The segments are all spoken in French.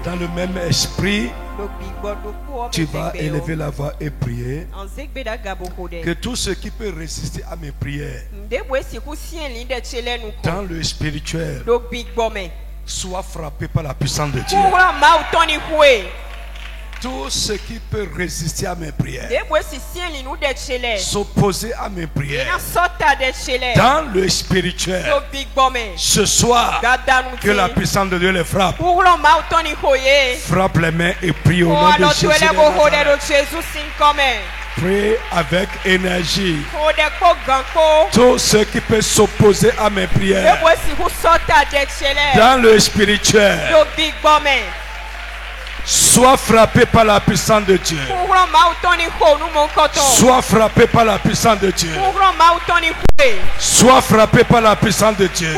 Dans le même esprit, tu vas élever la voix et prier que tout ce qui peut résister à mes prières dans le spirituel soit frappé par la puissance de Dieu. Tout ce qui peut résister à mes prières, s'opposer à mes prières dans le spirituel, ce soir, que la puissance de Dieu les frappe. Frappe les mains et prie au nom de Jésus. Prie avec énergie. Tout ce qui peut s'opposer à mes prières dans le spirituel, sois frappé par la puissance de Dieu. Sois frappé par la puissance de Dieu. Sois frappé par la puissance de Dieu.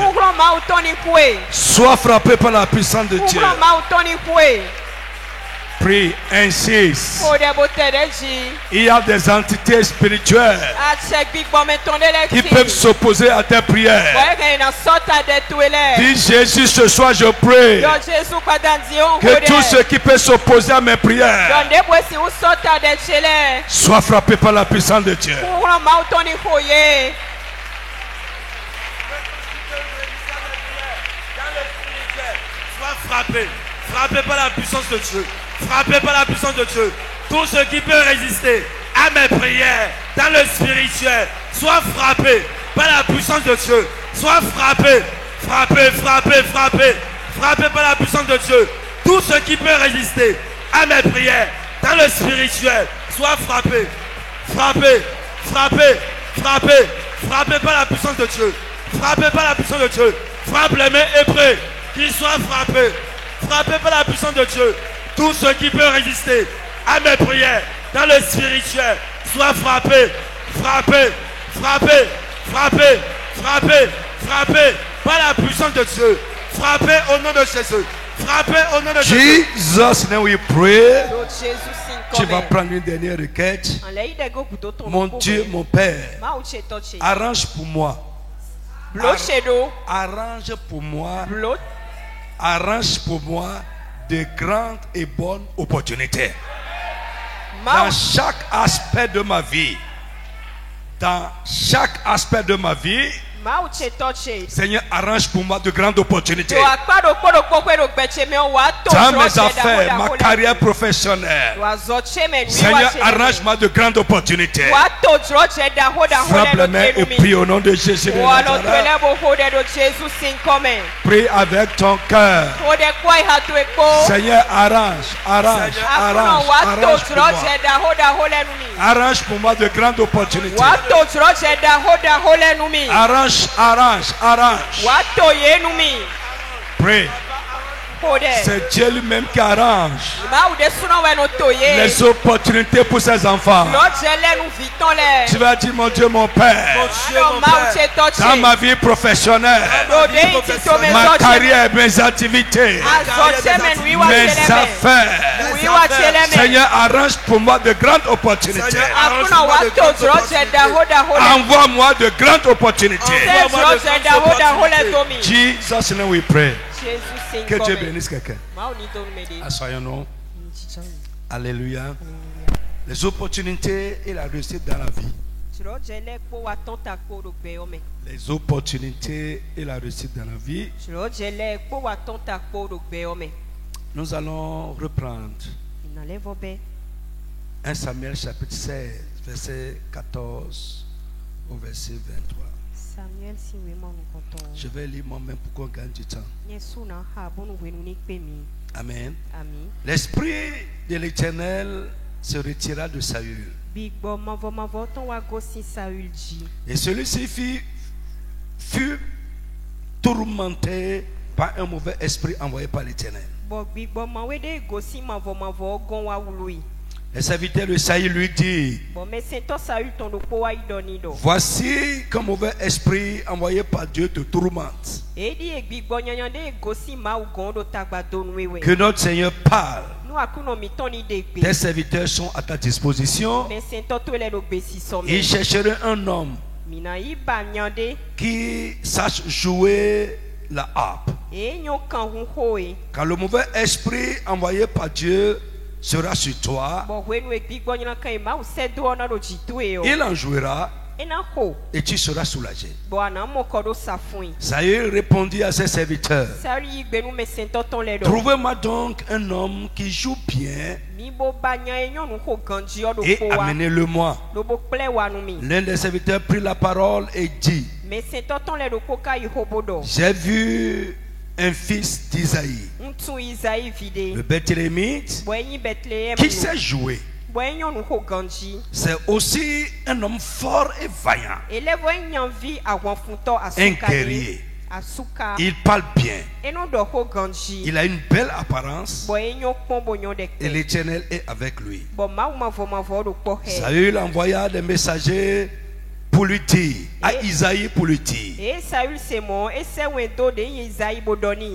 Sois frappé par la puissance de Dieu. Prie, insiste. Il y a des entités spirituelles qui peuvent s'opposer à tes prières. Dis Jésus, ce soir je prie que tout ce qui peut s'opposer à mes prières soit frappé par la puissance de Dieu. Sois frappé, frappé par la puissance de Dieu. Frappé par la puissance de Dieu. Tout ce qui peut résister à mes prières dans le spirituel, soit frappé par la puissance de Dieu. Soit frappé, frappé, frappé, frappé, frappé par la puissance de Dieu. Tout ce qui peut résister à mes prières dans le spirituel, soit frappé, frappé, frappé, frappé, frappé par la puissance de Dieu. Frappé par la puissance de Dieu. Frappe les mains et prie qu'il soit frappé. Frappé par la puissance de Dieu. Tout ce qui peut résister à mes prières dans le spirituel, soit frappé, frappé, frappé, frappé, frappé, frappé par la puissance de Dieu. Frappé au nom de Jésus. Frappé au nom de Jésus. Jesus, now we pray. Tu vas prendre une dernière requête. Mon Dieu, mon Père, arrange pour moi. Arrange pour moi. Arrange pour moi de grandes et bonnes opportunités dans chaque aspect de ma vie. Dans chaque aspect de ma vie, Seigneur, arrange pour moi de grandes opportunités dans mes affaires, ma carrière professionnelle. Seigneur, arrange-moi de grandes opportunités. Frappe les mains et prie au nom de Jésus de Nazareth. Prie avec ton cœur. Seigneur, arrange, arrange, arrange, arrange pour moi. Arrange pour moi de grandes opportunités. Arrange, arrange, arrange. Pray. C'est Dieu lui-même qui arrange les opportunités pour ses enfants. Tu vas dire, mon Dieu, mon Père, dans ma vie professionnelle, ma carrière, mes activités, mes affaires, Seigneur, arrange pour moi de grandes opportunités. Envoie-moi de grandes opportunités. Jesus, now we pray. Que Dieu bénisse quelqu'un. Assoyons-nous. Alléluia. Les opportunités et la réussite dans la vie. Les opportunités et la réussite dans la vie. Nous allons reprendre 1 Samuel chapitre 16, verset 14 au verset 23. Je vais lire moi-même pour qu'on gagne du temps. Amen. L'esprit de l'Éternel se retira de Saül. Et celui-ci fut tourmenté par un mauvais esprit envoyé par l'Éternel. Les serviteurs de Saül lui dit: voici qu'un mauvais esprit envoyé par Dieu te tourmente. Que notre Seigneur parle. Tes serviteurs sont à ta disposition. Il chercherait un homme qui sache jouer la harpe. Quand le mauvais esprit envoyé par Dieu sera sur toi, il en jouera et tu seras soulagé. Saül répondit à ses serviteurs: trouvez-moi donc un homme qui joue bien et amenez-le-moi. L'un des serviteurs prit la parole et dit: j'ai vu un fils d'Isaïe, le Bethléemite, qui sait jouer. C'est aussi un homme fort et vaillant, un guerrier. Il parle bien, il a une belle apparence et l'Éternel est avec lui. Saül envoya des messagers pour lui dire, à Isaïe pour lui dire: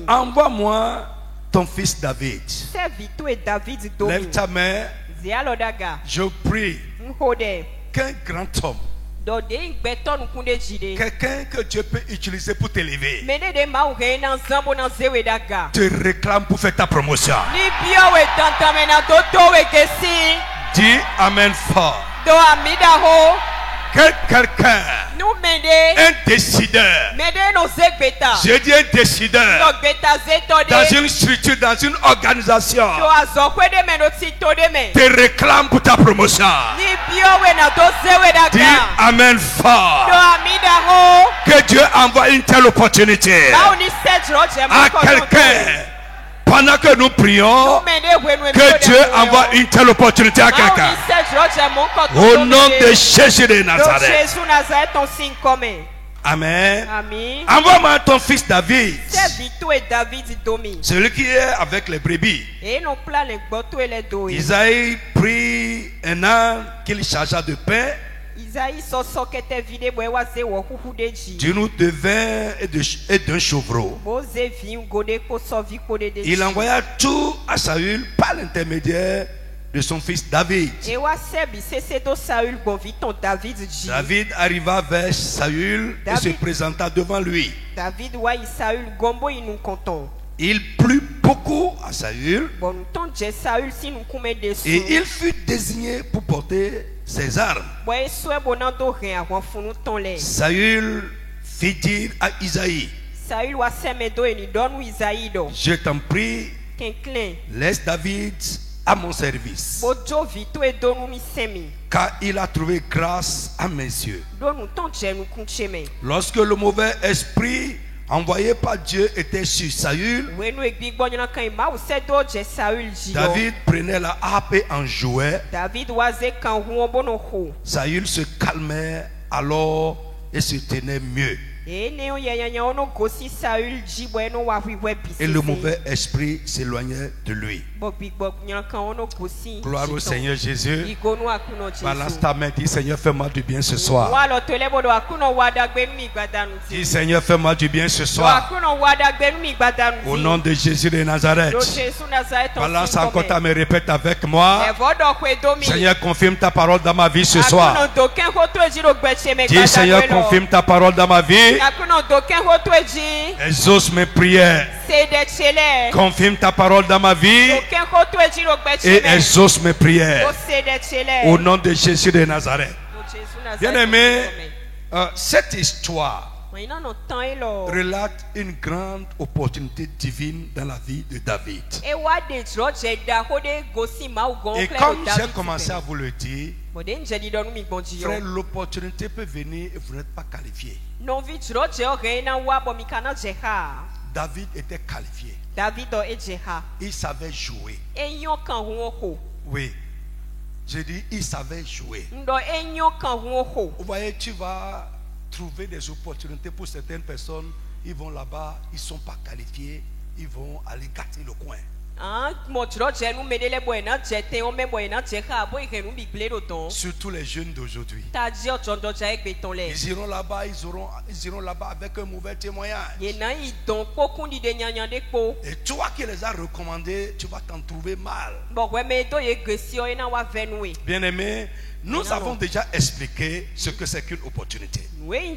envoie-moi ton fils David. Lève ta main. Je prie qu'un grand homme, quelqu'un que Dieu peut utiliser pour t'élever, te réclame pour faire ta promotion. Dis Amen fort. Quelqu'un, un décideur, je dis un décideur, dans une structure, dans une organisation, te réclame pour ta promotion. Dis Amen fort. Que Dieu envoie une telle opportunité à quelqu'un. Pendant que nous prions, que Dieu envoie une telle opportunité à quelqu'un. Au nom de Jésus de Nazareth. Amen. Envoie-moi ton fils David, celui qui est avec les brebis. Isaïe prit un âne qu'il chargea de pain, d'une de vin et d'un chevreau. Il envoya tout à Saül par l'intermédiaire de son fils David. David arriva vers Saül et se présenta devant lui. Il plut beaucoup à Saül et il fut désigné pour porter ses armes. Saül fit dire à Isaïe: je t'en prie, laisse David à mon service, car il a trouvé grâce à mes yeux. Lorsque le mauvais esprit envoyé par Dieu était sur Saül, David prenait la harpe et en jouait. Saül se calmait alors et se tenait mieux. Et le mauvais esprit s'éloignait de lui. Gloire au Seigneur Jésus. Balance ta main, dis: Seigneur, fais-moi du bien ce soir. Dis: Seigneur, fais-moi du bien ce soir. Au nom de Jésus de Nazareth. Balance encore ta main, répète avec moi: Seigneur, confirme ta parole dans ma vie ce soir. Dis: Seigneur, confirme ta parole dans ma vie. Exauce mes prières. Confirme ta parole dans ma vie et exauce mes prières. Au nom de Jésus de Nazareth. Bien-aimé, cette histoire relate une grande opportunité divine dans la vie de David. Et comme j'ai commencé à vous le dire, frère, l'opportunité peut venir et vous n'êtes pas qualifié. David était qualifié. Il savait jouer. Oui, je dis il savait jouer. Vous voyez, tu vas trouver des opportunités pour certaines personnes. Ils vont là-bas, ils ne sont pas qualifiés, ils vont aller gâter le coin. Surtout les jeunes d'aujourd'hui. Ils iront là-bas avec un mauvais témoignage. Et toi qui les as recommandés, tu vas t'en trouver mal. Bien aimé, nous avons déjà expliqué ce que c'est qu'une opportunité. Mais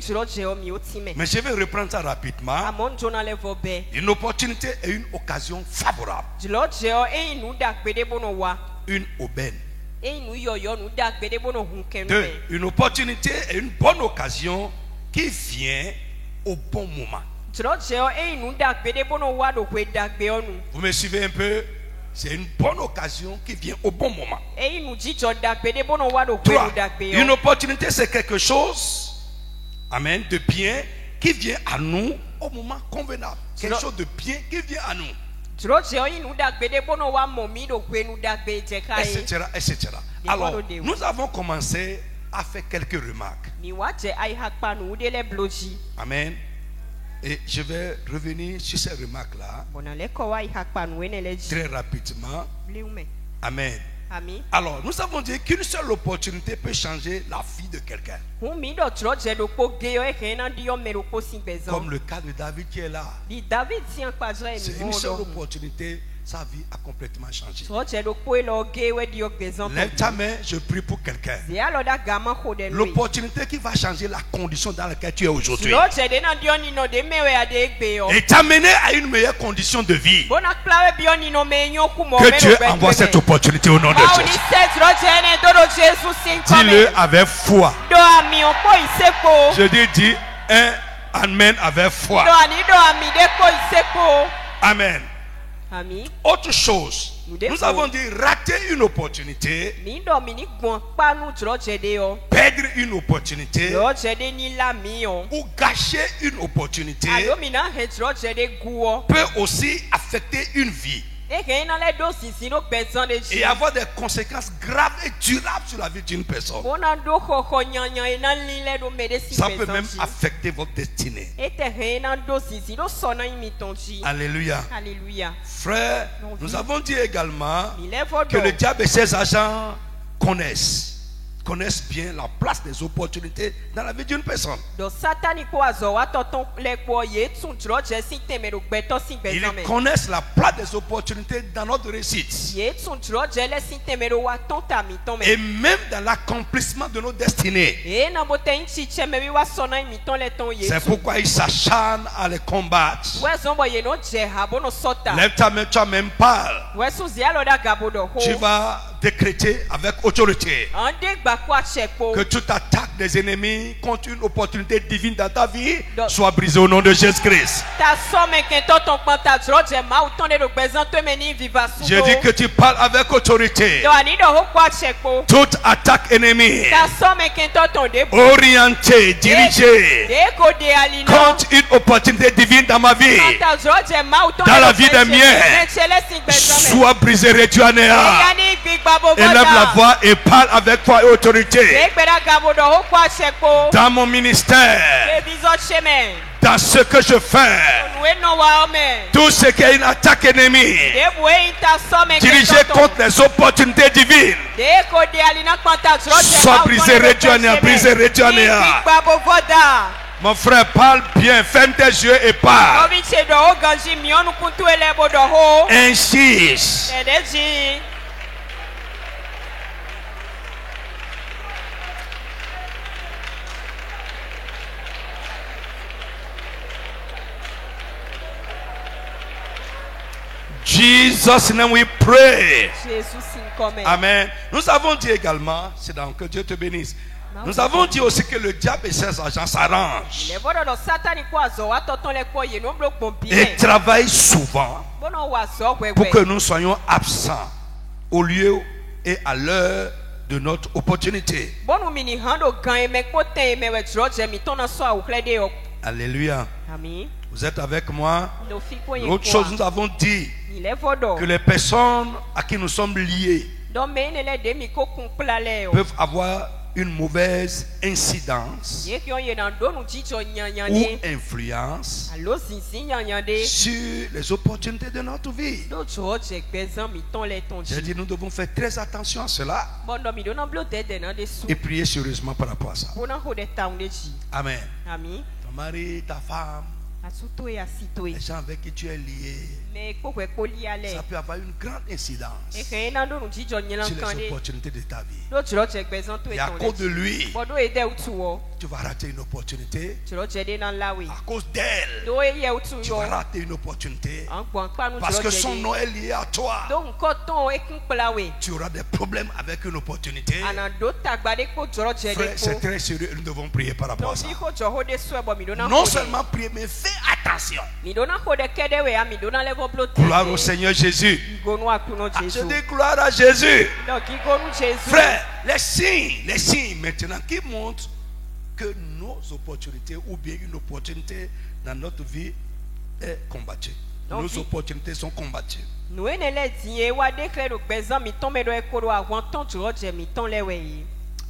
je vais reprendre ça rapidement. Une opportunité est une occasion favorable. Une aubaine. Deux, une opportunité est une bonne occasion qui vient au bon moment. Vous me suivez un peu? C'est une bonne occasion qui vient au bon moment. Trois, une opportunité, c'est quelque chose, amen, de bien qui vient à nous au moment convenable. Quelque chose de bien qui vient à nous. Etc., etc. Alors, nous avons commencé à faire quelques remarques. Amen. Et je vais revenir sur ces remarques-là très rapidement. Amen. Alors, nous avons dit qu'une seule opportunité peut changer la vie de quelqu'un. Comme le cas de David qui est là. C'est une seule opportunité. Sa vie a complètement changé. Lève ta main, je prie pour quelqu'un. L'opportunité qui va changer la condition dans laquelle tu es aujourd'hui. Et t'amener à une meilleure condition de vie. Que Dieu envoie cette opportunité au nom de Jésus. Dis-le avec foi. Je dis un amen avec foi. Amen. Autre chose, nous avons dit rater une opportunité, perdre une opportunité, ou gâcher une opportunité, peut aussi affecter une vie et avoir des conséquences graves et durables sur la vie d'une personne. Ça peut même affecter votre destinée. Alléluia. Frère, nous avons dit également que le diable et ses agents connaissent bien la place des opportunités dans la vie d'une personne. Ils connaissent la place des opportunités dans notre réussite. Et même dans l'accomplissement de nos destinées. C'est pourquoi ils s'acharnent à les combattre. Lève ta main, toi-même parle. Tu vas décréter avec autorité que toute attaque des ennemis contre une opportunité divine dans ta vie soit brisée au nom de Jésus-Christ. Je dis que tu parles avec autorité. Toute attaque ennemie orientée, dirigée contre une opportunité divine dans ma vie, dans la vie des miens, soit brisée, réduite à néant. Élève la voix et parle avec foi et autorité. Dans mon ministère, dans ce que je fais, tout ce qui est une attaque ennemie dirigée contre les opportunités divines, soit brisé, réduit à néant, brisé, réduit à néant. Mon frère, parle bien, ferme tes yeux et parle. Insiste. Jesus' name we pray. Amen. Nous avons dit également, c'est donc que Dieu te bénisse. Nous avons dit aussi que le diable et ses agents s'arrangent et travaillent souvent pour que nous soyons absents au lieu et à l'heure de notre opportunité. Alléluia. Vous êtes avec moi? L'autre chose, nous avons dit que les personnes à qui nous sommes liés peuvent avoir une mauvaise incidence ou influence sur les opportunités de notre vie. J'ai dit, nous devons faire très attention à cela et prier sérieusement par rapport à ça. Amen. Ton mari, ta femme, les gens avec qui tu es lié, ça peut avoir une grande incidence sur les opportunités de ta vie. Et à cause de lui, tu vas rater une opportunité. À cause d'elle, tu vas rater une opportunité. Parce que son nom est lié à toi. Tu auras des problèmes avec une opportunité. Frère, c'est très sérieux. Nous devons prier par rapport à ça. Non seulement prier, mais fais attention. Gloire au Seigneur Jésus. Je dis gloire à Jésus. Frère, les signes maintenant qui montrent que nos opportunités ou bien une opportunité dans notre vie est combattue. Nos opportunités sont combattues.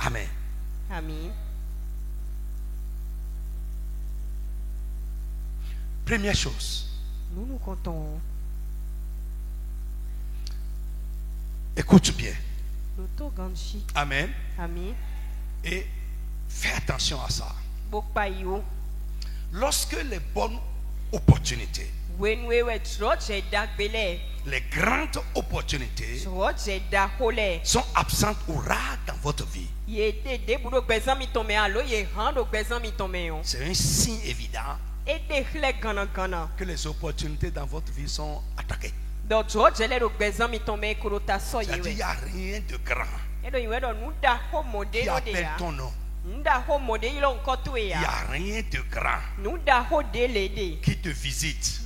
Amen. Amen. Première chose. Nous comptons. Écoute bien. Amen. Amen. Et fais attention à ça. Lorsque les bonnes opportunités, les grandes opportunités sont absentes ou rares dans votre vie, c'est un signe évident que les opportunités dans votre vie sont attaquées. C'est-à-dire qu'il n'y a rien de grand qui appelle ton nom. Il n'y a rien de grand qui te visite.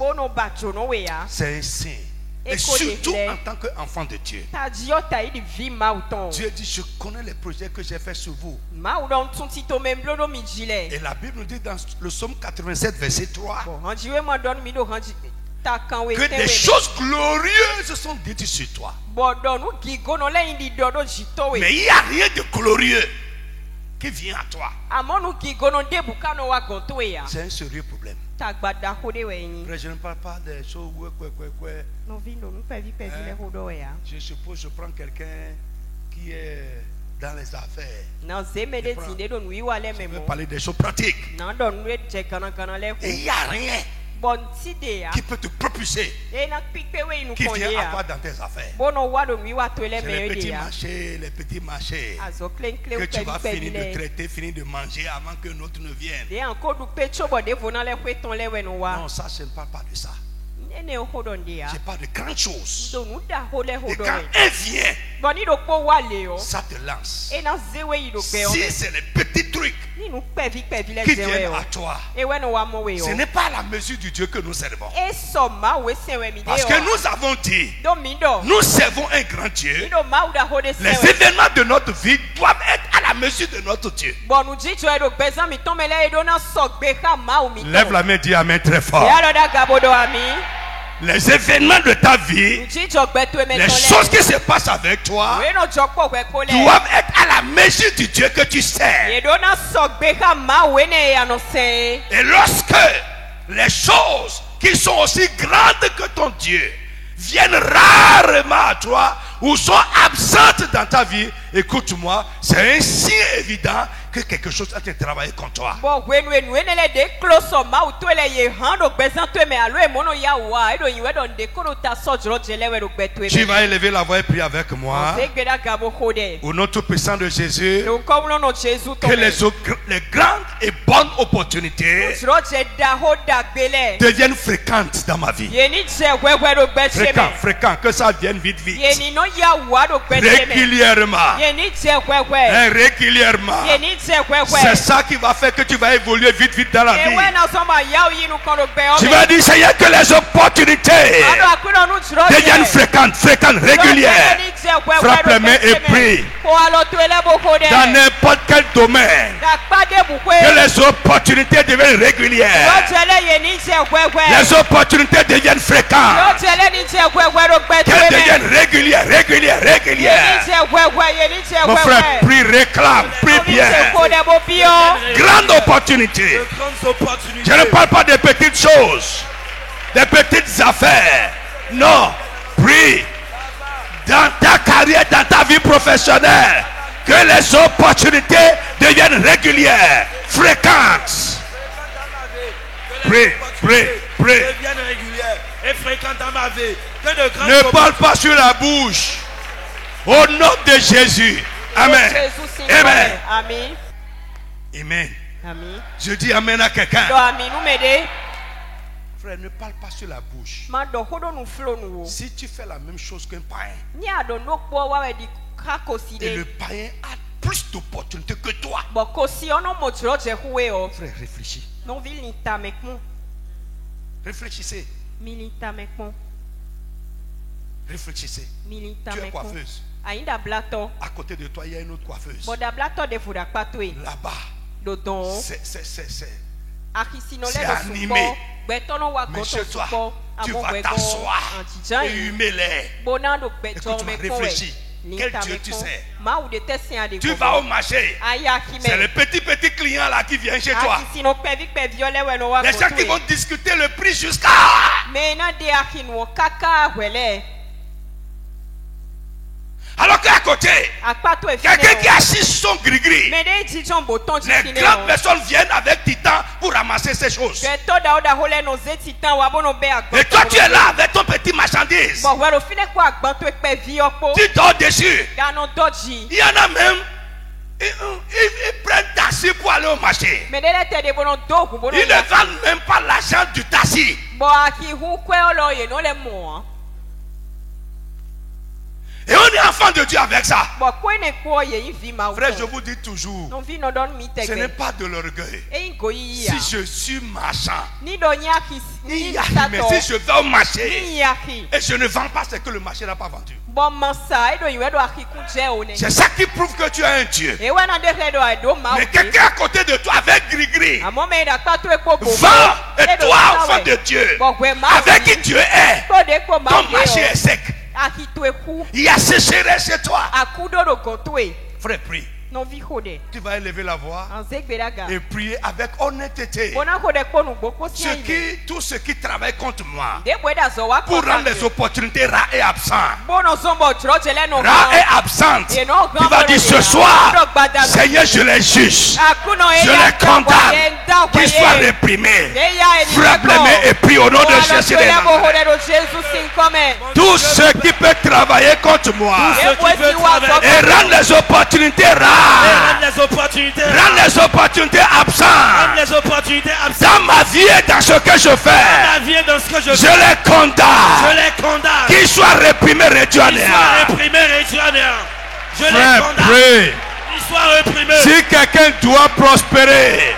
C'est un signe. Et surtout en tant qu'enfant de Dieu. Dieu dit, je connais les projets que j'ai faits sur vous. Et la Bible nous dit dans le psaume 87 verset 3 que des choses glorieuses sont dites sur toi. Mais il n'y a rien de glorieux qui vient à toi. C'est un sérieux problème. Je ne parle pas des choses. Je suppose que je prends quelqu'un qui est dans les affaires. Je veux parler des choses pratiques. Et il n'y a rien qui peut te propulser, qui vient à toi dans tes affaires. C'est les petits marchés que tu vas finir de traiter, finir de manger avant que l'autre ne vienne. Non, ça, je ne parle pas de ça. Je parle de grandes choses. Et quand elle vient, ça te lance. Si c'est les petits trucs qui viennent à toi, ce n'est pas la mesure du Dieu que nous servons. Parce que nous avons dit, nous servons un grand Dieu. Les événements de notre vie doivent être à la mesure de notre Dieu. Lève la main, dis Amen très fort. Les événements de ta vie, les choses qui se passent avec toi, doivent être à la mesure du Dieu que tu sers. Et lorsque les choses qui sont aussi grandes que ton Dieu viennent rarement à toi ou sont absentes dans ta vie, écoute-moi, c'est un signe évident que quelque chose a été travaillé contre toi. Tu vas élever la voix et prier avec moi. Au nom tout puissant de Jésus, que les grandes et bonnes opportunités deviennent fréquentes dans ma vie. Fréquent, que ça vienne vite. Régulièrement. Régulièrement. C'est ça qui va faire que tu vas évoluer vite dans la vie. Tu vas dire, Seigneur, que les opportunités deviennent fréquentes, régulières. Frappe les mains et prie. Dans n'importe quel domaine, que les opportunités deviennent régulières. Les opportunités deviennent fréquentes. Qu'elles deviennent régulières. Mon frère, prie qui réclament, prie bien. Grande opportunité. Je ne parle pas des petites choses, des petites affaires. Non, prie. Dans ta carrière, dans ta vie professionnelle, que les opportunités deviennent régulières, fréquentes. Prie, prie, prie. Et fréquentes dans ma vie. Ne parle pas sur la bouche. Au nom de Jésus. Amen. Amen. Amen. Amen. Amen. Je dis amen à quelqu'un. Frère, ne parle pas sur la bouche. Si tu fais la même chose qu'un païen, et le païen a plus d'opportunités que toi. Frère, réfléchis. Réfléchissez. Réfléchissez. Tu es coiffeuse. À côté de toi, il y a une autre coiffeuse. Là-bas, c'est animé. Mais chez toi, tu vas t'asseoir et humer l'air. Écoute, réfléchis. Quel Dieu tu sais? Tu vas au marché. C'est le petit client là qui vient chez toi. Les gens qui vont discuter le prix jusqu'à. Alors qu'à côté, quelqu'un qui a assis son gris-gris, les grandes personnes viennent avec du temps pour ramasser ces choses. Et toi tu es là avec ton petit marchandise. Tu dors dessus. Il y en a même, ils prennent taxi pour aller au marché. Ils ne vendent même pas l'argent du taxi. Et on est enfant de Dieu avec ça. Frère, je vous dis toujours, ce n'est pas de l'orgueil. Si je suis marchand, mais si je vais au marché et je ne vends pas ce que le marché n'a pas vendu, c'est ça qui prouve que tu as un Dieu. Mais quelqu'un à côté de toi avec gris-gris vend, et toi, enfant de Dieu, avec qui Dieu est, ton marché est sec. Il y a sécheresse chez toi. Frère, prie. Tu vas élever la voix et prier avec honnêteté. Tout ce qui travaille contre moi pour rendre les opportunités rares et absentes. Rares et absentes. Tu vas dire ce soir, Seigneur, je les juge. Je les condamne. Qu'ils soient réprimés. Frappe les mains et prie au nom de Jésus. Tout ce qui peut travailler contre moi et rendre les opportunités rares. Rendre les opportunités absentes dans ma vie et dans ce que je fais. Je les condamne. Qu'ils soient réprimés, réduits à néant. Frère, prie. Si quelqu'un doit prospérer,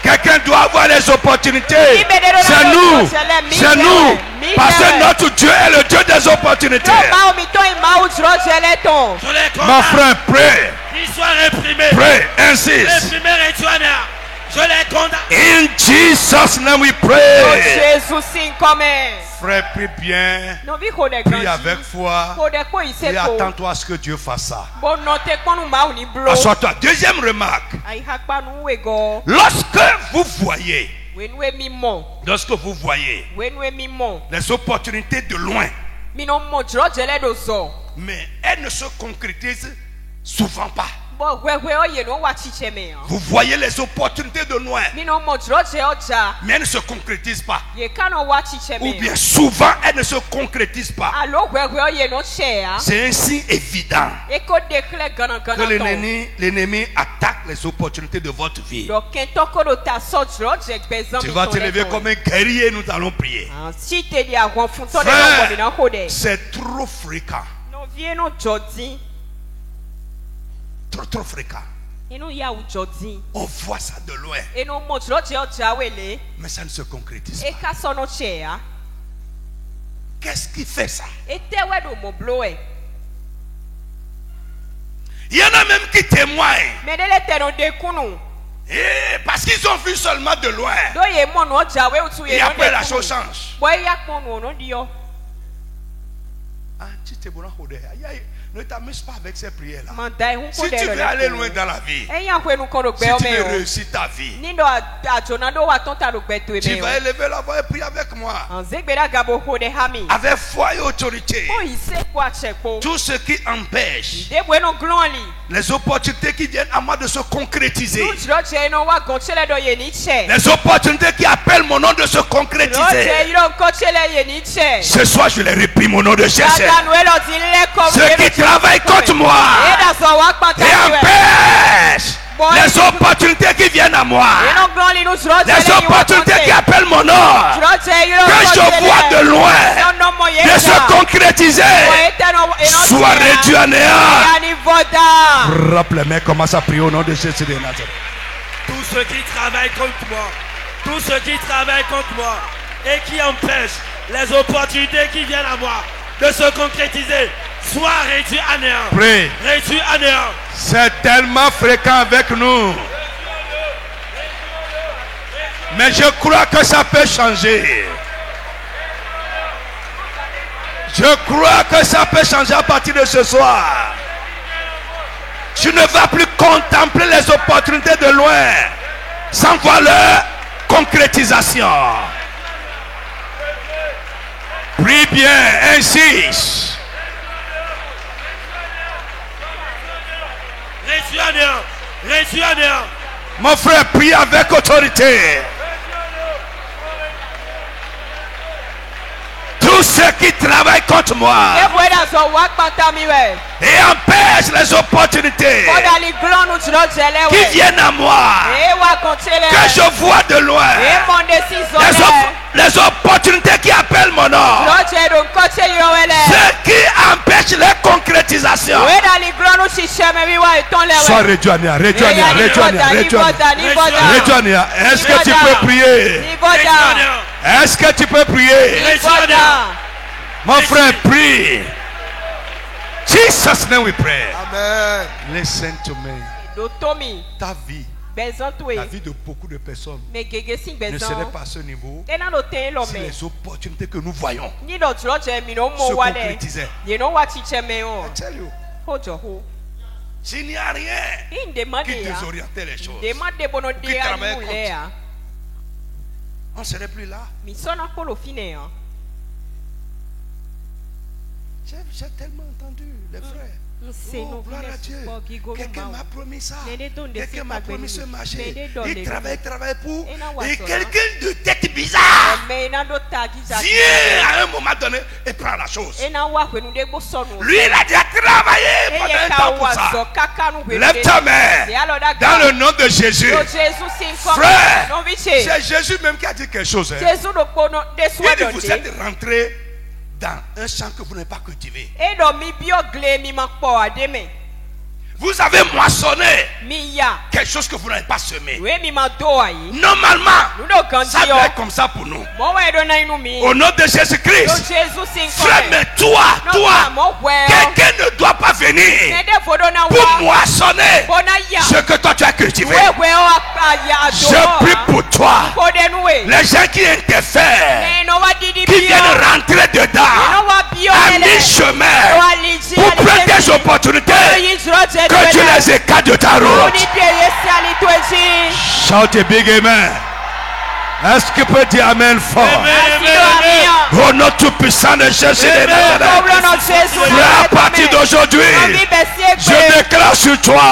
quelqu'un doit avoir les opportunités, c'est nous. C'est nous. Parce que notre Dieu est le Dieu des opportunités. Mon frère, prie. Pray, insiste. Je les condamne. In Jesus' name we pray. Frère, prie bien. Prie avec foi. Et attends-toi à ce que Dieu fasse ça. Assois-toi. Deuxième remarque. Lorsque vous voyez les opportunités de loin, mais elles ne se concrétisent souvent pas. Vous voyez les opportunités de loin, mais elles ne se concrétisent pas. Ou bien souvent elles ne se concrétisent pas. C'est un signe évident que l'ennemi attaque les opportunités de votre vie. Tu vas te lever comme un guerrier et nous allons prier. Frère, c'est trop fréquent. Trop fréquent. On voit ça de loin, mais ça ne se concrétise pas. Qu'est-ce qui fait ça? Il y en a même qui témoignent. Et parce qu'ils ont vu seulement de loin. Et après la chose change. Ah, tu Ne t'amuse pas avec ces prières-là. Si tu veux aller loin dans la vie, si tu veux réussir ta vie, tu vas élever la voix et prier avec moi. Avec foi et autorité. Tout ce qui empêche les opportunités qui viennent à moi de se concrétiser, les opportunités qui appellent mon nom de se concrétiser, ce soir je les réprime au nom de Jésus. Ceux qui travaillent contre moi et empêchent les opportunités qui viennent à moi, les opportunités qui appellent mon nom, que je vois de loin, de se concrétiser, soit réduit à néant. Rappelez-moi, commence à prier au nom de Jésus de Nazareth. Tous ceux qui travaillent contre moi, tous ceux qui travaillent contre moi et qui empêchent les opportunités qui viennent à moi de se concrétiser, soit réduit à néant. Prie. Réduit à néant. C'est tellement fréquent avec nous. Mais je crois que ça peut changer. Je crois que ça peut changer à partir de ce soir. Tu ne vas plus contempler les opportunités de loin sans voir leur concrétisation. Prie bien, insiste. Réduit à néant. Réduit à néant. Mon frère, prie avec autorité. Tous ceux qui travaillent contre moi et empêchent les opportunités qui viennent à moi, que je vois de loin, les opportunités qui appellent mon nom, ceux qui empêchent les concrétisations, sois réduit à néant, réduit à néant, réduit à néant, réduit à néant. Est-ce que tu peux prier? Est-ce que tu peux prier? Mon frère, prie. Jesus' name we pray. Amen. Listen to me. Ta vie, la vie de beaucoup de personnes ne serait pas à ce niveau si les opportunités que nous voyons se concrétisaient. I tell you, s'il n'y a rien qui désorientait les choses, qui travaillait contre, on ne serait plus là. J'ai tellement entendu les frères. Oh, gloire à Dieu. Quelqu'un m'a promis ça. Quelqu'un m'a promis ce marché. Il travaille pour. Et quelqu'un de tête bizarre vient à un moment donné et prend la chose. Lui, il a déjà travaillé pendant un temps pour ça. Lève ta main dans le nom de Jésus. Frère, c'est Jésus même qui a dit quelque chose. Il dit, vous êtes rentré dans un champ que vous n'avez pas cultivé. Vous avez moissonné quelque chose que vous n'avez pas semé. Normalement, ça doit être comme ça pour nous. Au nom de Jésus-Christ, frère, mais toi, quelqu'un ne doit pas venir pour moissonner ce que toi tu as cultivé. Je prie pour toi. Les gens qui interfèrent, qui viennent rentrer dedans, à mi-chemin, pour prendre des opportunités, que tu les écartes de ta route. Shout a big amen. Est-ce que peut dire amen fort? Au nom tout puissant de Jésus de Nazareth. Frère, à partir d'aujourd'hui, je déclare sur toi,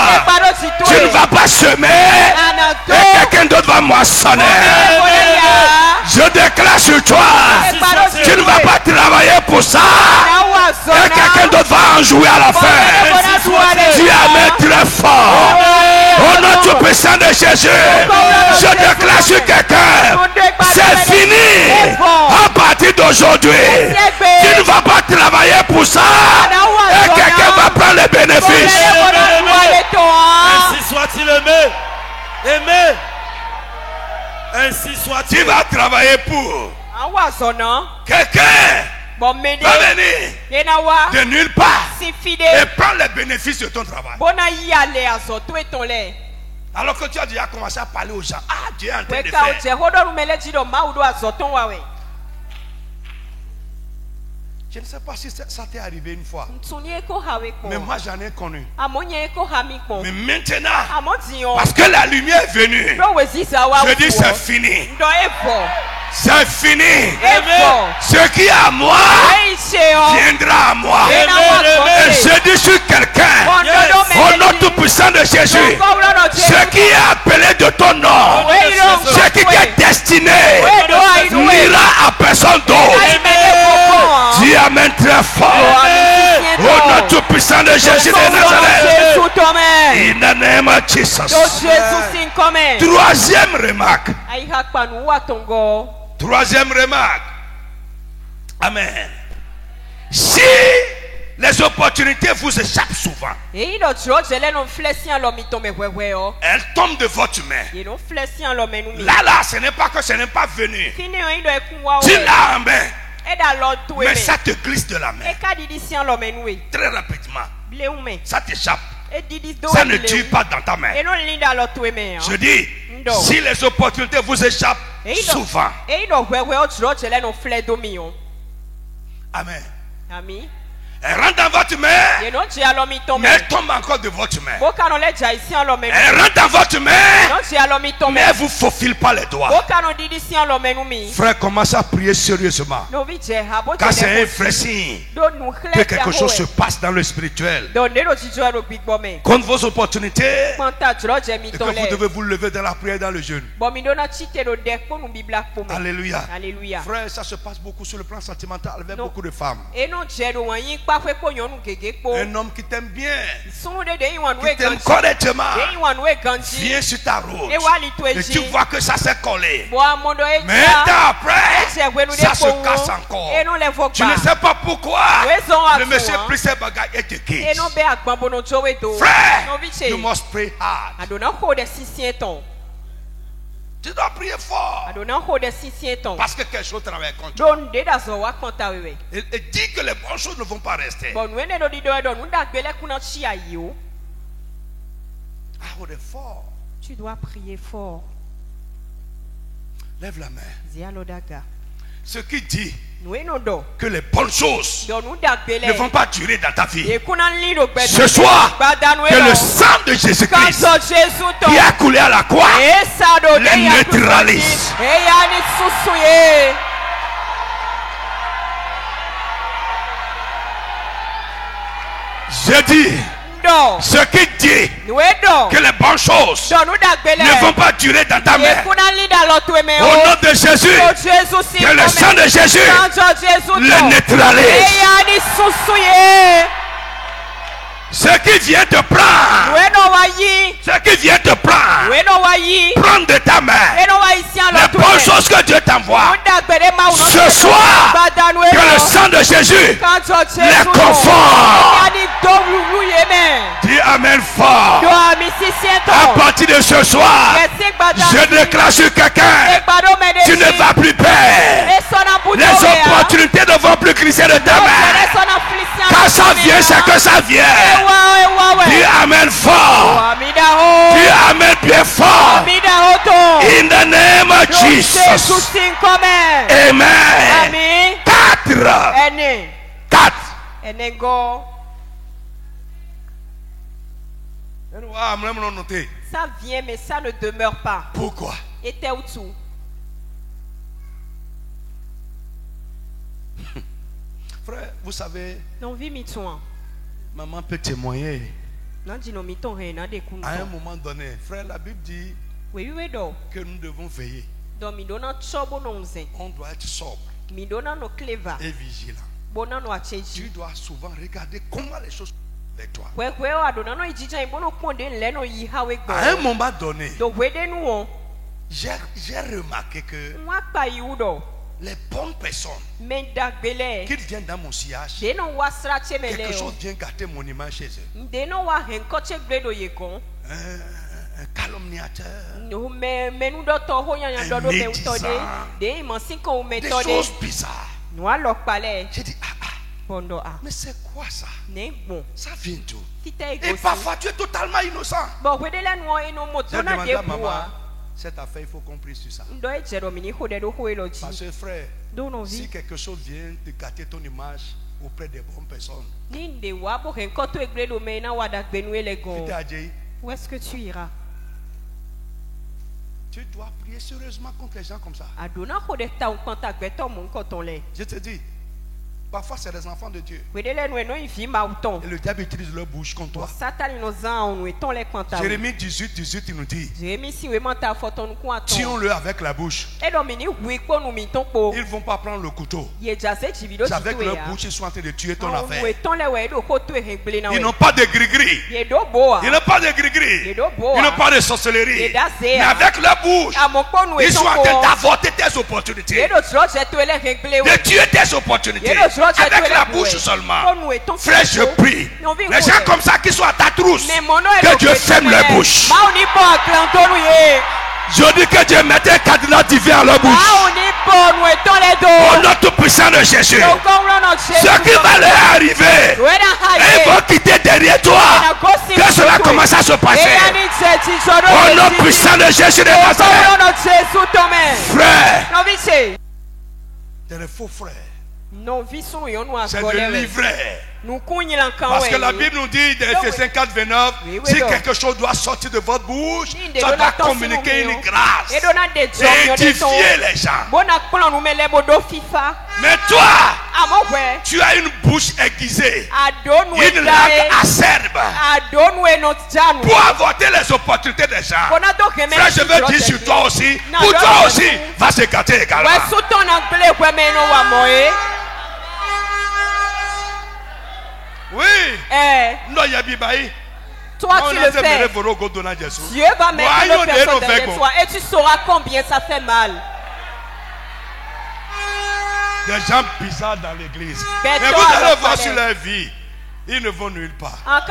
tu ne vas pas semer et quelqu'un d'autre va moissonner. Je déclare sur toi, tu ne vas pas travailler pour ça et quelqu'un d'autre va en jouer à la fin. Dis amen très fort. Au nom tout puissant de Jésus, je déclare sur quelqu'un, c'est fini. À partir d'aujourd'hui, tu ne vas pas travailler pour ça et quelqu'un va prendre les bénéfices. Ainsi soit-il aimé. Aimé. Ainsi soit-il. Tu vas travailler pour quelqu'un va venir de nulle part et prendre les bénéfices de ton travail. Alors que tu as déjà commencé à parler aux gens. Ah, Dieu est en train de faire. Je ne sais pas si ça t'est arrivé une fois. Mais moi j'en ai connu. Mais maintenant, parce que la lumière est venue, je dis c'est fini. C'est fini. Ce qui est à moi viendra à moi. Et je dis sur quelqu'un, au nom tout puissant de Jésus, ce qui est appelé de ton nom, ce qui est destiné, n'ira à personne d'autre. Dis amen très fort. Au nom tout puissant de Jésus de Nazareth. In the name of Jesus. Troisième remarque. Troisième remarque. Amen. Si les opportunités vous échappent souvent, elles tombent de votre main. Là, ce n'est pas que ce n'est pas venu. Tu l'as en main, mais ça te glisse de la main. Très rapidement, ça t'échappe. Ça ne tue pas dans ta main. Je dis, si les opportunités vous échappent souvent, amen. Elle rentre dans votre main, mais elle tombe encore de votre main. Elle rentre dans votre main, mais elle ne vous faufile pas les doigts. Frère, commencez à prier sérieusement. Car c'est un vrai signe que quelque chose se passe dans le spirituel. Contre vos opportunités, et que vous devez vous lever dans la prière, dans le jeûne. Alléluia. Frère, ça se passe beaucoup sur le plan sentimental avec beaucoup de femmes. Un homme qui t'aime bien, qui t'aime correctement, vient sur ta route et tu vois que ça s'est collé. Mais un temps après, ça se casse encore. Tu ne sais pas pourquoi. Le monsieur prit ses bagages et te quitte. Frère, you must pray hard. Tu dois prier fort. Parce que quelque chose travaille contre toi. Et dit que les bonnes choses ne vont pas rester. Fort. Tu dois prier fort. Lève la main. Ce qui dit que les bonnes choses ne vont pas durer dans ta vie. Ce soir, que le sang de Jésus-Christ qui a coulé à la croix les neutralise. Je dis, ce qui dit que les bonnes choses ne vont pas durer dans ta main, au nom de Jésus, que le sang de Jésus les neutralise. Ce qui vient te prendre, prendre de ta main les bonnes choses que Dieu t'envoie. Ce soir, que le sang de Jésus les conforte. Dis amen fort. À partir de ce soir, je déclare sur quelqu'un, tu ne vas plus perdre. Les opportunités ne vont plus glisser de ta main. Quand ça vient, c'est que ça vient. Dis amen fort. Dis amen bien fort. In the name of Jesus. Amen. 4. Ça vient, mais ça ne demeure pas. Pourquoi? Frère, vous savez, maman peut témoigner. À un moment donné, frère, la Bible dit que nous devons veiller. On doit être sobre et vigilant. Tu dois souvent regarder comment les choses avec toi. À un moment donné, j'ai remarqué que les bonnes personnes qui viennent dans mon sillage, quelque chose vient gâter mon image chez eux. Un calomniateur, un médisant, des choses bizarres. J'ai dit, mais c'est quoi ça? Ça vient d'où? Et parfois tu es totalement innocent. J'ai demandé à maman, cette affaire, il faut qu'on prie sur ça. Parce que frère, si quelque chose vient de gâter ton image auprès des bonnes personnes, où est-ce que tu iras? Tu dois prier sérieusement contre les gens comme ça. Je te dis, parfois c'est des enfants de Dieu. Et le diable utilise leur bouche contre toi. Jérémie 18, 18, il nous dit, tuons-le avec la bouche. Ils ne vont pas prendre le couteau. C'est avec leur bouche ils sont en train de tuer ton affaire. Ils n'ont pas de gris-gris. Ils n'ont pas de gris-gris. Ils n'ont pas de sorcellerie. Mais avec leur bouche, ils sont en train d'avorter tes opportunités. De tuer tes opportunités. Avec la bouche seulement. Frère, je prie. Les gens comme ça qui sont à ta trousse, que Dieu ferme leur bouche. Je dis que Dieu mette un cadenas divin à leur bouche. Au nom tout puissant de Jésus. Ce qui va leur arriver, ils vont quitter derrière toi. Que cela commence à se passer. Au nom puissant de Jésus de Nazareth. Frère, c'est les faux frères. C'est de l'ivraie. Parce que la Bible nous dit dans Ephésiens 4, 29, si quelque chose doit sortir de votre bouche, ça doit communiquer une grâce et édifier les gens. Mais toi, tu as une bouche aiguisée, une langue acerbe pour avorter les opportunités des gens. Frère, je veux dire sur toi aussi, pour toi aussi, va se gâter également. Oui. Non, il y a Bibaï. Toi, tu le fais. Dieu va mettre une personne derrière toi et tu sauras combien ça fait mal. Des gens bizarres dans l'église. Mais vous allez voir sur leur vie. Ils ne vont nulle part. Parce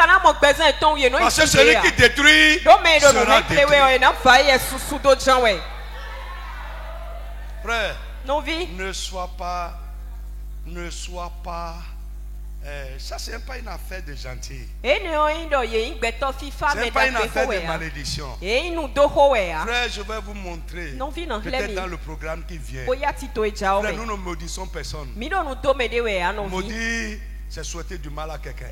que celui qui détruit sera détruit. Frère, ne sois pas ça c'est pas une affaire de gentil. C'est pas une affaire de malédiction. Frère, je vais vous montrer peut-être dans le programme qui vient. Frère, nous ne maudissons personne. Maudit, c'est souhaiter du mal à quelqu'un.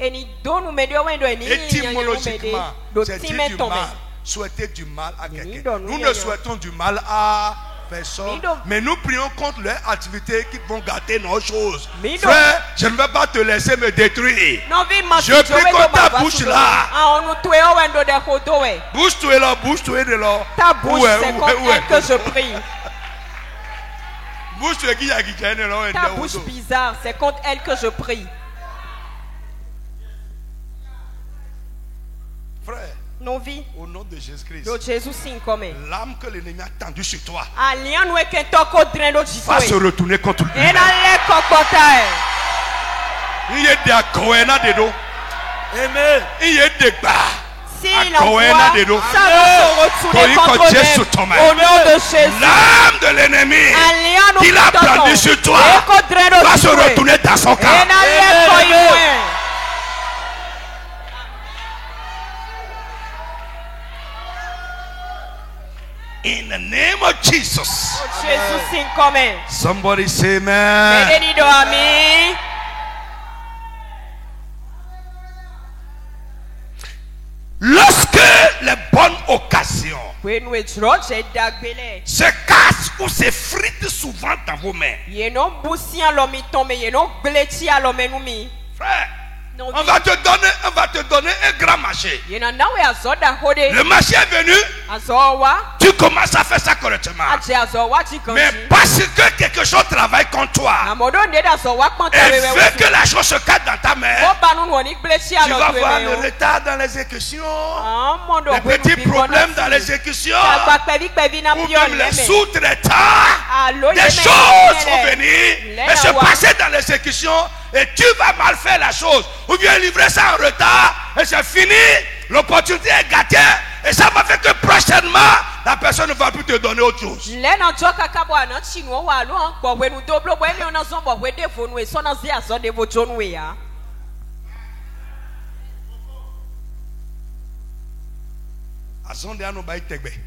Étymologiquement, c'est dire du mal. Souhaiter du mal à quelqu'un. Nous ne souhaitons du mal à personne, mais nous prions contre les activités qui vont gâter nos choses. Frère, je ne vais pas te laisser me détruire. Je prie contre ta bouche là. Bouche tu es là, bouche tu es de là. Ta bouche c'est contre elle que je prie. Bouche tu es qui a qui est là. Ta bouche bizarre, c'est contre elle que je prie. Frère, au nom de Jésus-Christ, l'âme que l'ennemi a tendue sur toi va se retourner contre lui. Il y a des accoins de dos. Amen. Il y a des bas. Ça va se retourner contre lui. Au nom de Jésus. L'âme de l'ennemi qu'il a tendu sur toi va se retourner dans son camp. In the name of Jesus. Somebody say amen. Lorsque les bonnes occasions se cassent ou s'effritent souvent dans vos mains, frère, on va te donner un grand marché. Le marché est venu. Tu commences à faire ça correctement. Mais parce que quelque chose travaille contre toi et veut que la chose se casse dans ta main, tu vas voir le retard dans l'exécution, les petits problèmes dans l'exécution, ou même les sous-traitants. Des choses vont venir et se passer dans l'exécution. Et tu vas mal faire la chose. Ou bien livrer ça en retard. Et c'est fini. L'opportunité est gâtée. Et ça va faire que prochainement, la personne ne va plus te donner autre chose.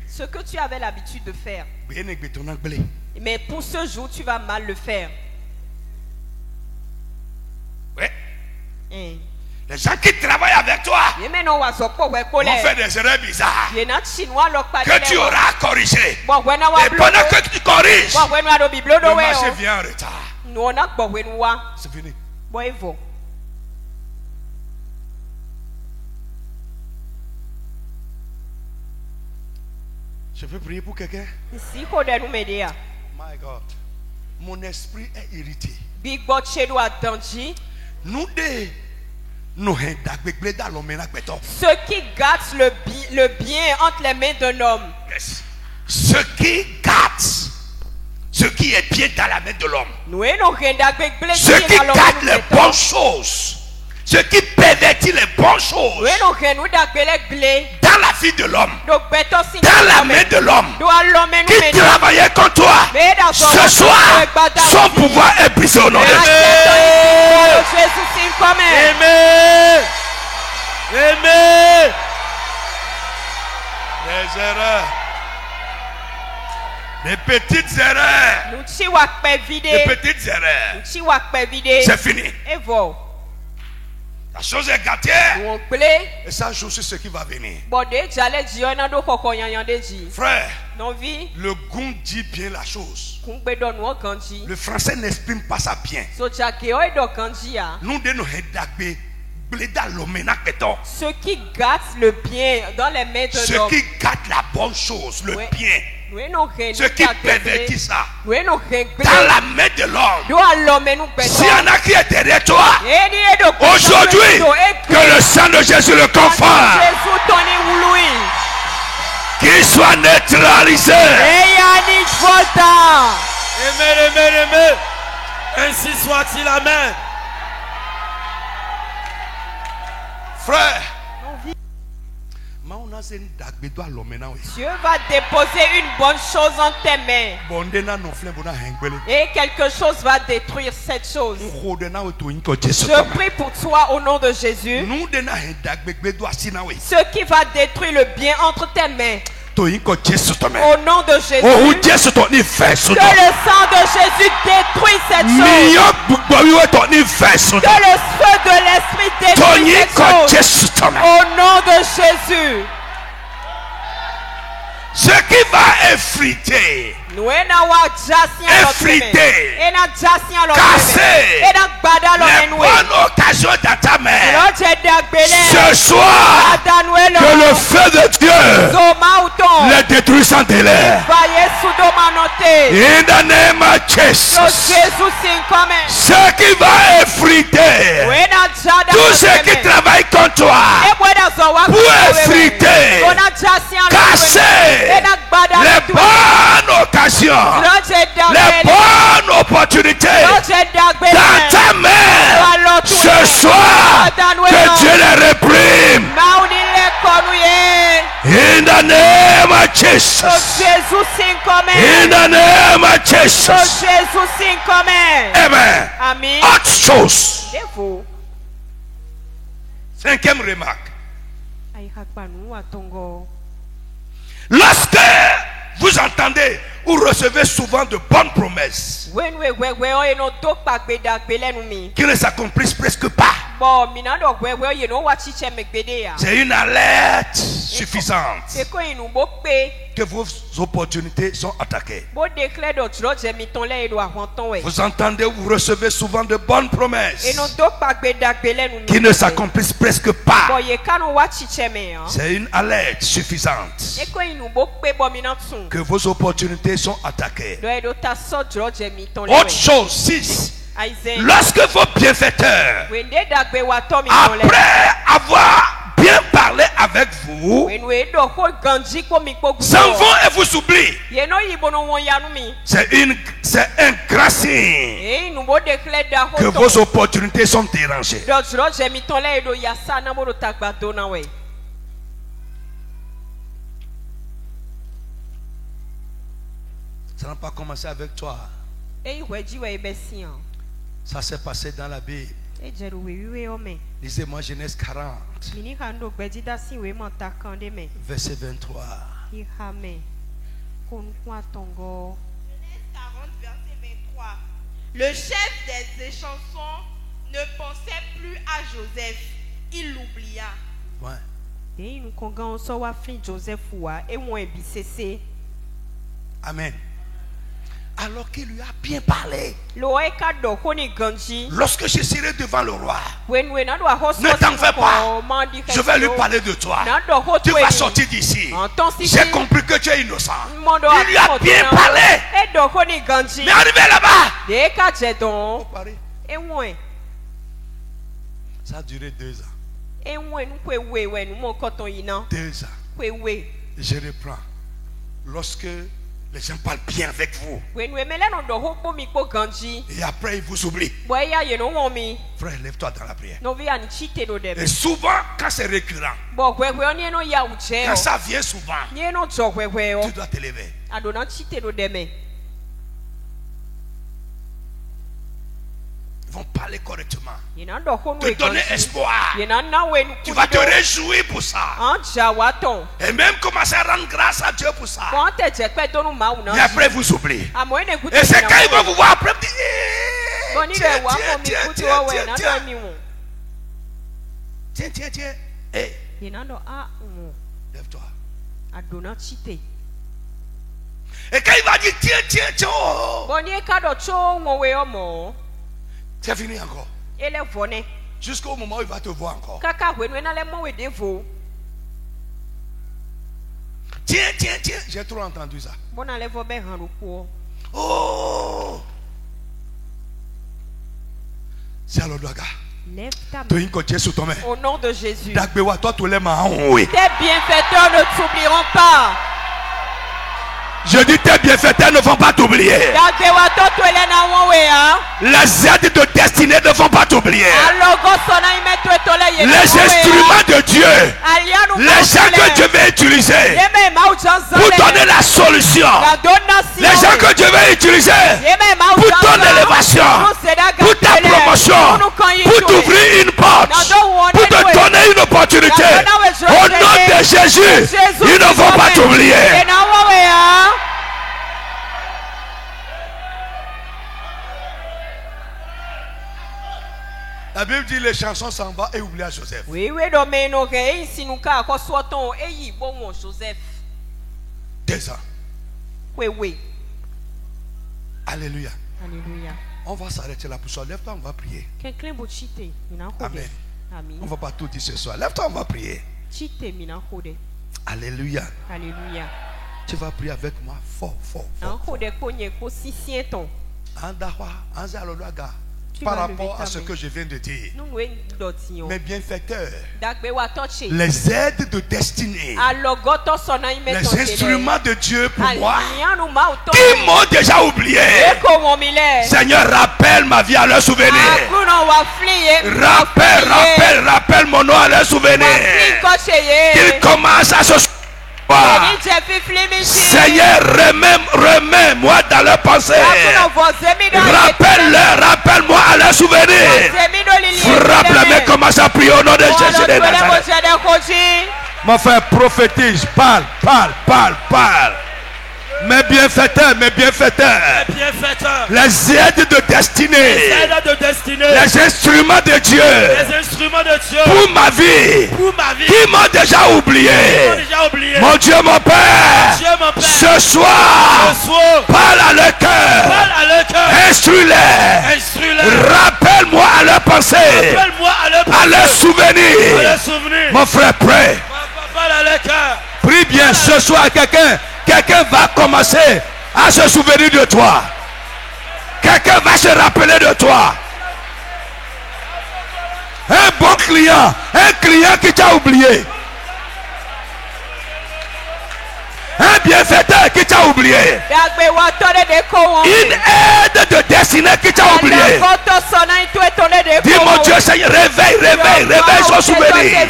Ce que tu avais l'habitude de faire, Mais pour ce jour, tu vas mal le faire. Oui. Les gens qui travaillent avec toi vont faire des erreurs bizarres que tu auras corrigé. Et pendant que tu corriges, le marché vient en retard. C'est fini. Je peux prier pour quelqu'un? My God. Mon esprit est irrité. Ce qui gâte le bien entre les mains d'un homme. Yes. Ce qui gâte ce qui est bien dans la main de l'homme. Ce qui gâte les bonnes choses. Ce qui pervertit les bonnes choses dans la vie de l'homme, dans la main de l'homme qui travaillait contre toi. Ce soir, son pouvoir est brisé au nom de Jésus. Amen. Amen. Les erreurs, les petites erreurs, les petites erreurs, c'est fini. La chose est gâtée. Et ça joue sur ce qui va venir. Frère, le goût dit bien la chose. Le français n'exprime pas ça bien. Nous devons ce qui gâte le bien dans les mains de l'homme. Ce qui gâte la bonne chose, le bien. Ce qui pervertit ça dans la main de l'homme. S'il y en a qui est derrière toi, aujourd'hui, que le sang de Jésus le confirme, qu'il soit neutralisé. Amen. Ainsi soit-il. Amen. Frère, Dieu va déposer une bonne chose en tes mains. Et quelque chose va détruire cette chose. Je prie pour toi au nom de Jésus. Ce qui va détruire le bien entre tes mains. Au nom de Jésus, que le sang de Jésus détruise cette chose. Que le feu de l'esprit détruise cette chose. Au nom de Jésus. Ce qui va effriter, casser les bonnes occasions dans ta main. Ce soir, que le feu de Dieu les détruise en délai. In the name of Jesus. Ce qui va effriter tous ceux qui travaillent contre toi pour effriter, casser les bonnes occasions, les bonnes opportunités dans ta main. Ce soir, que Dieu les réprime. In the name of Jesus. In the name of Jesus. Amen. Autre chose. Cinquième remarque. Lorsque vous entendez ou recevez souvent de bonnes promesses qui ne s'accomplissent presque pas, c'est une alerte suffisante que vos opportunités sont attaquées. Vous entendez ou vous recevez souvent de bonnes promesses qui ne s'accomplissent presque pas. C'est une alerte suffisante que vos opportunités sont attaquées. Autre chose, 6. Lorsque vos bienfaiteurs, après avoir bien parlé avec vous, s'en vont et vous oublient, c'est un grand signe que vos opportunités sont dérangées. Ça n'a pas commencé avec toi. Ça s'est passé dans la Bible. Lisez-moi Genèse 40, verset 23. 3. Le chef des échansons ne pensait plus à Joseph. Il l'oublia. Ouais. Et nous congansons wa fin Joseph wa et moi bisese. Amen. Alors qu'il lui a bien parlé. Lorsque je serai devant le roi, ne t'en fais pas. Je vais lui parler de toi. Tu vas sortir d'ici. J'ai compris que tu es innocent. Il lui a bien parlé. Mais arrivé là-bas, ça a duré 2 ans. 2 ans. Je reprends. Lorsque les gens parlent bien avec vous, et après ils vous oublient. Frère, lève-toi dans la prière. Et souvent, quand c'est récurrent, quand ça vient souvent, tu dois te lever. Ils vont parler correctement, te donner espoir. Tu vas te réjouir pour ça. Et même commencer à rendre grâce à Dieu pour ça. Et après vous oubliez. Et c'est quand ils vont vous voir après, tiens. Hey. Lève-toi. Et quand il va dire tiens, c'est fini encore. Jusqu'au moment où il va te voir encore. Tiens. J'ai trop entendu ça. Oh. C'est alors Douaga. Au nom de Jésus. Tes bienfaiteurs ne t'oublieront pas. Je dis tes bienfaiteurs ne vont pas t'oublier. Les aides de destinée ne vont pas t'oublier. Les instruments de Dieu, les gens que Dieu veut utiliser pour donner la solution, les gens que Dieu veut utiliser pour ton élévation, pour ta promotion, pour t'ouvrir une porte, pour te donner une opportunité. Au nom de Jésus, ils ne vont pas t'oublier. La Bible dit les chansons s'en vont et oublie Joseph. Oui. 2 ans. Oui. Alléluia. On va s'arrêter là pour ça. Lève-toi, on va prier. Amen. On ne va pas tout dire ce soir. Lève-toi, on va prier. Alléluia. Tu vas prier avec moi fort. Par rapport à ce que je viens de dire, mes bienfaiteurs, les aides de destinée, les instruments de Dieu pour moi, qui m'ont déjà oublié, Seigneur, rappelle ma vie à leur souvenir. Rappelle mon nom à leur souvenir. Qu'ils commencent à se souvenir. Seigneur, remets-moi dans leur pensée. Rappelle-moi à leur souvenir. Frappe la main, commence à prier au nom de Jésus de Nazareth. Mon frère, prophétise, parle. Mes bienfaiteurs, les aides de destinée, les instruments de Dieu, pour ma vie, qui m'ont déjà oublié. Mon Dieu, mon Père, ce soir, parle à leur cœur, instruis-les, rappelle-moi à leur pensée, à leur souvenir. Mon frère, prie. Prie bien ce soir, quelqu'un va commencer à se souvenir de toi. Quelqu'un va se rappeler de toi. Un bon client, un client qui t'a oublié. Un bienfaiteur qui t'a oublié. Une aide de destinée qui t'a oublié. Dis mon Dieu, Seigneur, réveille son souvenir.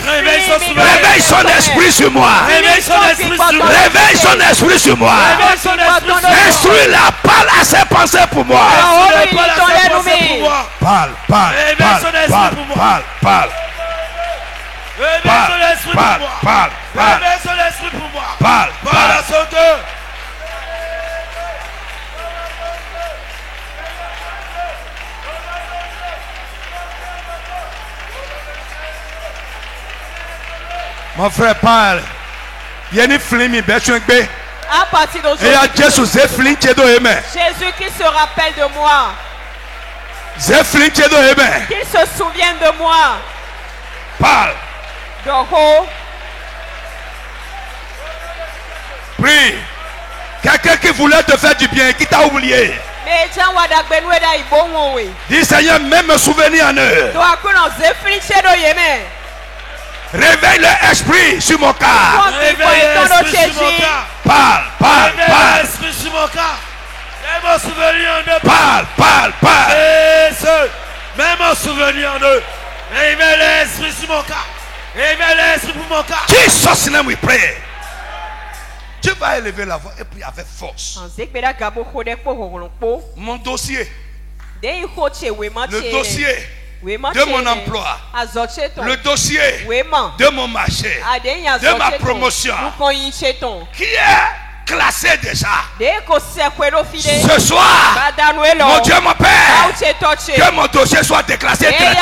Réveille son esprit sur moi. Réveille son esprit sur moi. Instruis-la, parle à ses pensées pour moi. Parle. Mon frère parle. Il y a une flemme, à partir d'aujourd'hui, Jésus qui se rappelle de moi, qu'il se souvienne de moi. Parle. Prie. Quelqu'un qui voulait te faire du bien, qui t'a oublié. Dis Seigneur, même me souvenir en eux. Réveille l'esprit sur mon cas. Parle. Réveille l'esprit sur mon cas. Même mon souvenir en eux. Parle. Même mon souvenir en eux. Réveille l'esprit sur mon cas. Réveille l'esprit pour mon cas. Jesus name we pray. Tu vas élever la voix et prier avec force. Mon dossier. Le dossier de mon emploi. Le dossier de mon marché. De ma promotion. Qui est classé déjà. Ce soir, mon Dieu, mon Père, que mon dossier soit déclassé et traité.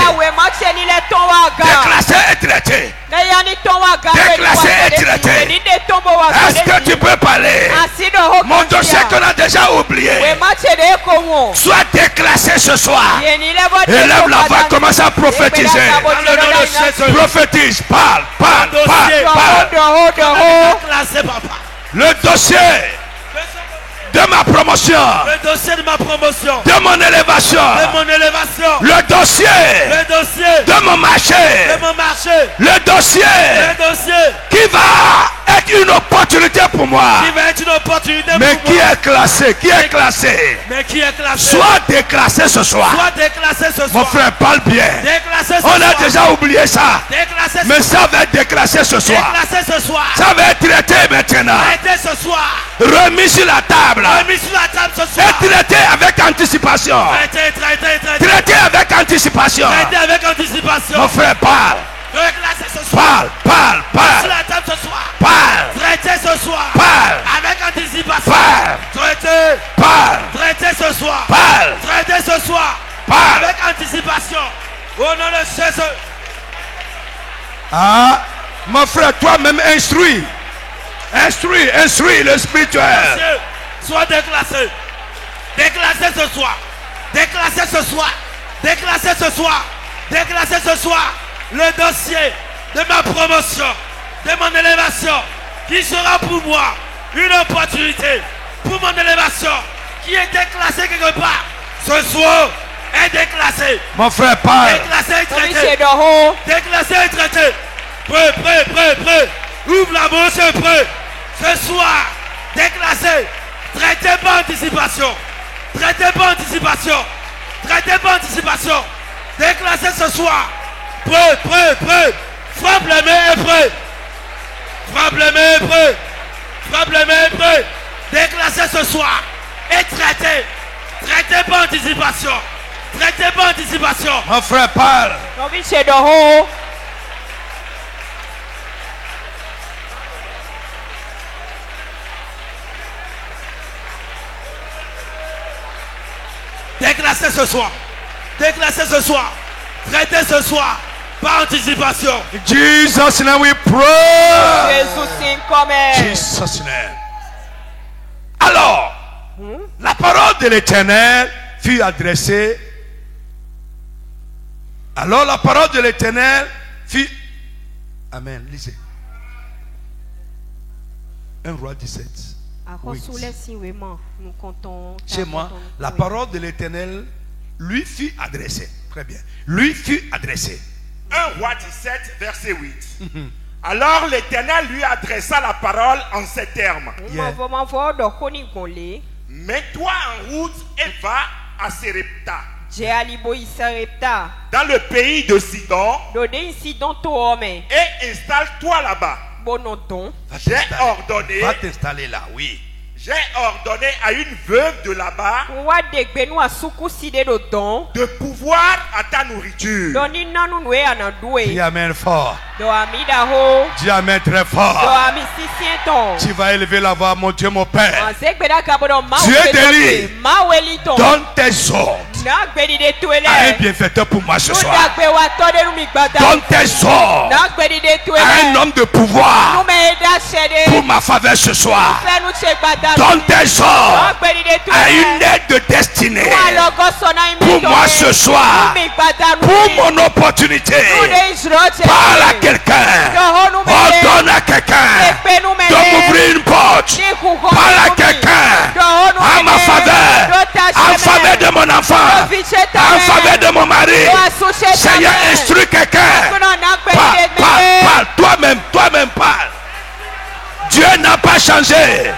Déclassé et traité. Déclassé et traité. Est-ce que tu peux parler? Mon dossier qu'on a déjà oublié soit déclassé ce soir. Élève la voix, commence à prophétiser. Prophétise, parle. Déclassé, papa. Le dossier de ma promotion. Le dossier de ma promotion. De mon élévation. Le dossier de mon marché. Le dossier qui va être une opportunité pour moi. Mais qui est classé? Soit déclassé ce soir. Mon frère, parle bien. On a déjà oublié ça. Mais ça va être déclassé ce soir. Ça va être traité maintenant. Remis sur la table. Et traité avec anticipation. Traité avec anticipation. Mon frère, parle. Parle. Traité ce soir. Parle. Avec anticipation. Traité. Traité ce soir. Traité ce soir. Avec anticipation. Au nom de Jésus. Ah, mon frère, toi-même instruis le spirituel. Sois déclassé. Déclassé ce soir. Le dossier de ma promotion, de mon élévation, qui sera pour moi une opportunité pour mon élévation, qui est déclassé quelque part, ce soir est déclassé. Mon frère, parle. Déclassé et traité. Prêt. Ouvre la bouche, prêt. Ce soir, déclassé. Traité par anticipation. Déclassé ce soir. Prêt. Frappe les mains et prêt. Déclassé ce soir. Et traité par anticipation. Mon frère, parle. Déclassé ce soir. Traité ce soir. Par anticipation. Jesus name we pray. Jesus name. Alors, la parole de l'Éternel fut adressée. Amen. Lisez. 1 Roi 17. Chez moi, la parole de l'Éternel lui fut adressée. Très bien. 1 Roi 17, verset 8. Alors l'Éternel lui adressa la parole en ces termes. Yeah. Mets-toi en route et va à Sérepta, dans le pays de Sidon, et installe-toi là-bas. Va t'installer là, oui. J'ai ordonné à une veuve de là-bas de pouvoir à ta nourriture. Dis amen fort. Dis amen très fort. Tu vas élever la voix, mon Dieu, mon Père. Dieu délie. Donne tes ordres. à un bienfaiteur pour moi ce soir. Donne tes ordres à un homme de pouvoir pour ma faveur ce soir. Donne tes ordres à une aide de destinée pour moi ce soir. Pour mon opportunité. Parle à quelqu'un. Ordonne à quelqu'un de m'ouvrir une porte. Parle à quelqu'un en ma faveur. En faveur de mon enfant. En faveur de mon mari. Seigneur, instruis quelqu'un. Parle. Toi-même parle. Dieu n'a pas changé.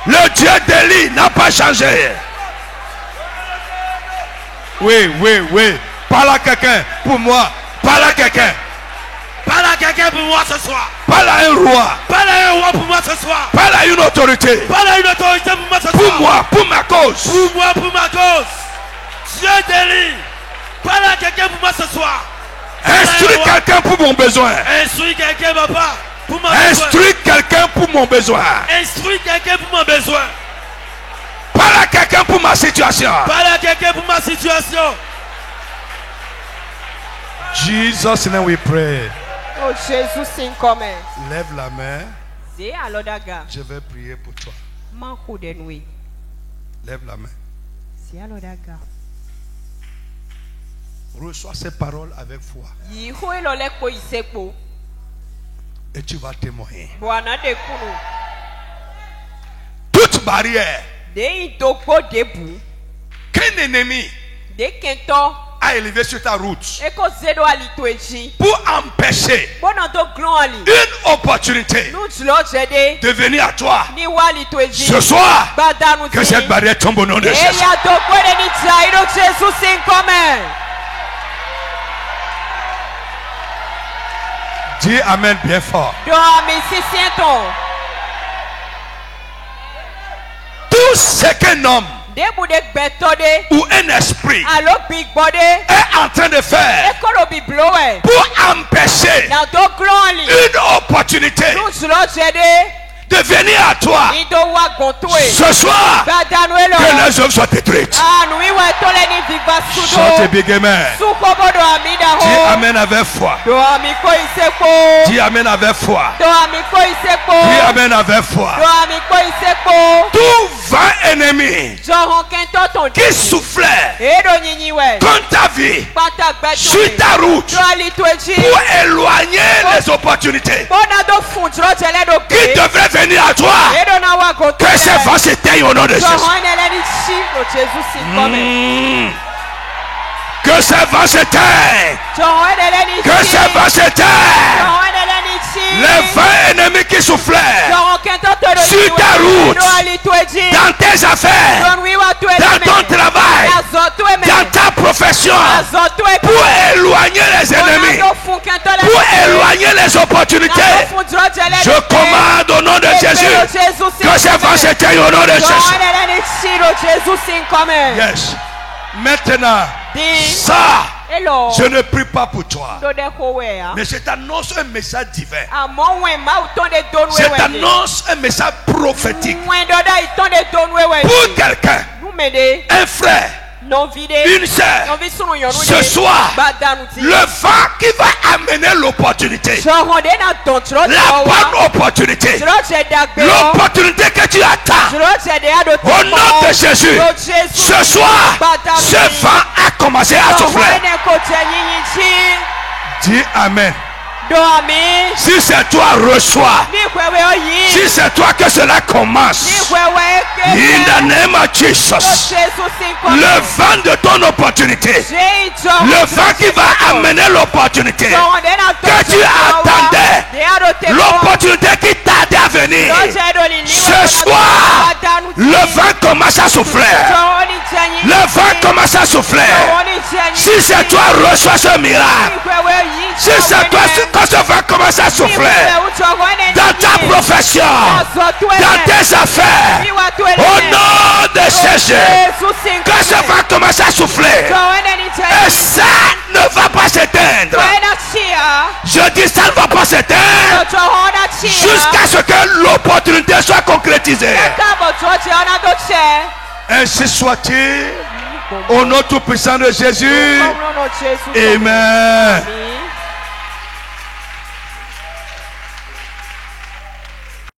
Le Dieu d'Élie n'a pas changé. Oui. Parle à quelqu'un pour moi. Parle à quelqu'un. Parle à quelqu'un pour moi ce soir. Parle à un roi. Parle à un roi pour moi ce soir. Parle à une autorité. Parle à une autorité pour moi ce soir. Pour moi, pour ma cause. Pour moi, pour ma cause. Dieu d'Élie. Parle à quelqu'un pour moi ce soir. Instruis quelqu'un pour mon besoin. Instruis quelqu'un, papa. Pour mon besoin. Instruis quelqu'un pour mon besoin. Instruis quelqu'un pour mon besoin. Parle à quelqu'un pour ma situation. Parle à quelqu'un pour ma situation. Jesus name we pray. Oh Jésus, c'est comme. Lève la main. Je vais prier pour toi. Lève la main. Reçois ces paroles avec foi. Et tu vas témoigner. Toute barrière qu'un ennemi a élevé sur ta route pour empêcher une opportunité de venir à toi. Ce soir, que cette barrière tombe au nom de Jésus. Dis Amen bien fort. Tout ce qu'un homme ou un esprit est en train de faire pour empêcher une opportunité de venir à toi ce soir, que les œuvres soient détruites. Chante big amen. Dis amen avec foi. Dis amen avec foi. Dis amen avec foi. Tout vent ennemi qui soufflait contre ta vie sur ta route pour éloigner les opportunités qui devraient venir à toi, que ces vents s'éteignent au nom de Jésus. Que ces vents s'éteignent. Que ces vents s'éteignent. Les vents ennemis qui soufflaient sur ta route, dans tes affaires, dans ton travail, dans ta profession, pour éloigner les ennemis, pour éloigner les opportunités, je commande au nom de Jésus que ces vents s'éteignent au nom de Jésus. Yes. Maintenant, ça, je ne prie pas pour toi, mais je t'annonce un message divin. Je t'annonce un message prophétique pour quelqu'un, un frère, une sœur. Ce soir, le vent qui va amener l'opportunité, la bonne opportunité, l'opportunité que tu attends, au nom de Jésus, ce soir, ce vent a commencé à souffler. Dis Amen. Si c'est toi, reçois. Si c'est toi que cela commence, in the name of Jesus, le vent de ton opportunité, le vent qui va amener l'opportunité que tu attendais, l'opportunité qui tardait à venir, ce soir, le vent commence à souffler. Le vent commence à souffler. Si c'est toi, reçois ce miracle. Si c'est toi, quand ce vent commence à souffler dans ta profession, dans tes affaires, au nom de Jésus, que ce vent commence à souffler, et ça ne va pas s'éteindre. Je dis ça ne va pas s'éteindre jusqu'à ce que l'opportunité soit concrétisée. Ainsi soit-il. Au nom tout puissant de Jésus. Amen.